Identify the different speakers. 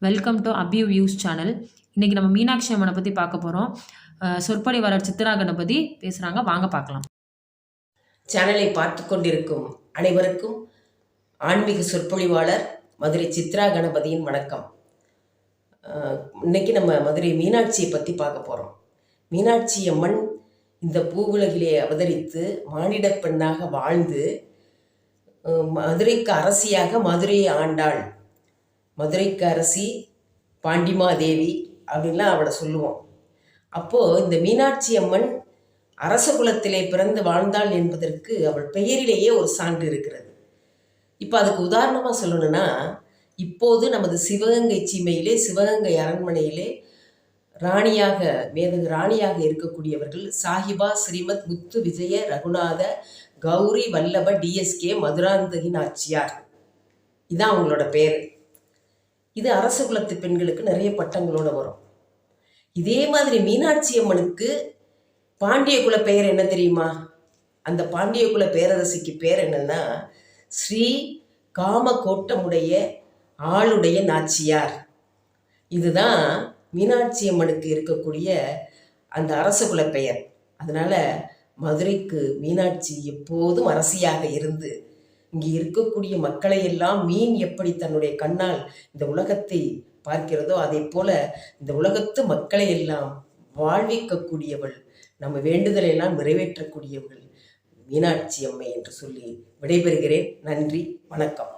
Speaker 1: Welcome to Abi views channel. இன்னைக்கு நம்ம மீனாட்சி அம்மனை பற்றி பார்க்க போகிறோம். சொற்பொழிவாளர் சித்ரா கணபதி பேசுகிறாங்க, வாங்க பார்க்கலாம்.
Speaker 2: சேனலை பார்த்து கொண்டிருக்கும் அனைவருக்கும் ஆன்மீக சொற்பொழிவாளர் மதுரை சித்ரா கணபதியின் வணக்கம். இன்னைக்கு நம்ம மதுரை மீனாட்சியை பற்றி பார்க்க போகிறோம். மீனாட்சி அம்மன் இந்த பூவுலகிலே அவதரித்து மானிட பெண்ணாக வாழ்ந்து மதுரைக்கு அரசியாக மதுரையை ஆண்டாள். மதுரைக்கு அரசி பாண்டிமாதேவி அப்படின்லாம் அவளை சொல்லுவோம். அப்போது இந்த மீனாட்சி அம்மன் அரச குலத்திலே பிறந்து வாழ்ந்தாள் என்பதற்கு அவள் பெயரிலேயே ஒரு சான்று இருக்கிறது. இப்போ அதுக்கு உதாரணமாக சொல்லணும்னா, இப்போது நமது சிவகங்கை சீமையிலே சிவகங்கை அரண்மனையிலே ராணியாக இருக்கக்கூடியவர்கள் சாஹிபா ஸ்ரீமத் முத்து விஜய ரகுநாத கௌரி வல்லப டிஎஸ்கே மதுராந்தகி நாச்சியார். இதுதான் அவங்களோட பேர். இது அரச குலத்து பெண்களுக்கு நிறைய பட்டங்களோட வரும். இதே மாதிரி மீனாட்சி அம்மனுக்கு பாண்டிய குல பெயர் என்ன தெரியுமா? அந்த பாண்டிய குல பேரரசிக்கு பேர் என்னன்னா ஸ்ரீ காமகோட்டமுடைய ஆளுடைய நாச்சியார். இதுதான் மீனாட்சி அம்மனுக்கு இருக்கக்கூடிய அந்த அரச குல பெயர். அதனால மதுரைக்கு மீனாட்சி எப்போதும் அரசியாக இருந்து இங்கே இருக்கக்கூடிய மக்களை எல்லாம் மீன் எப்படி தன்னுடைய கண்ணால் இந்த உலகத்தை பார்க்கிறதோ அதே போல இந்த உலகத்து மக்களை எல்லாம் வாழ்விக்கக்கூடியவள், நம்ம வேண்டுதலை எல்லாம் நிறைவேற்றக்கூடியவள் மீனாட்சி அம்மை என்று சொல்லி விடைபெறுகிறேன். நன்றி, வணக்கம்.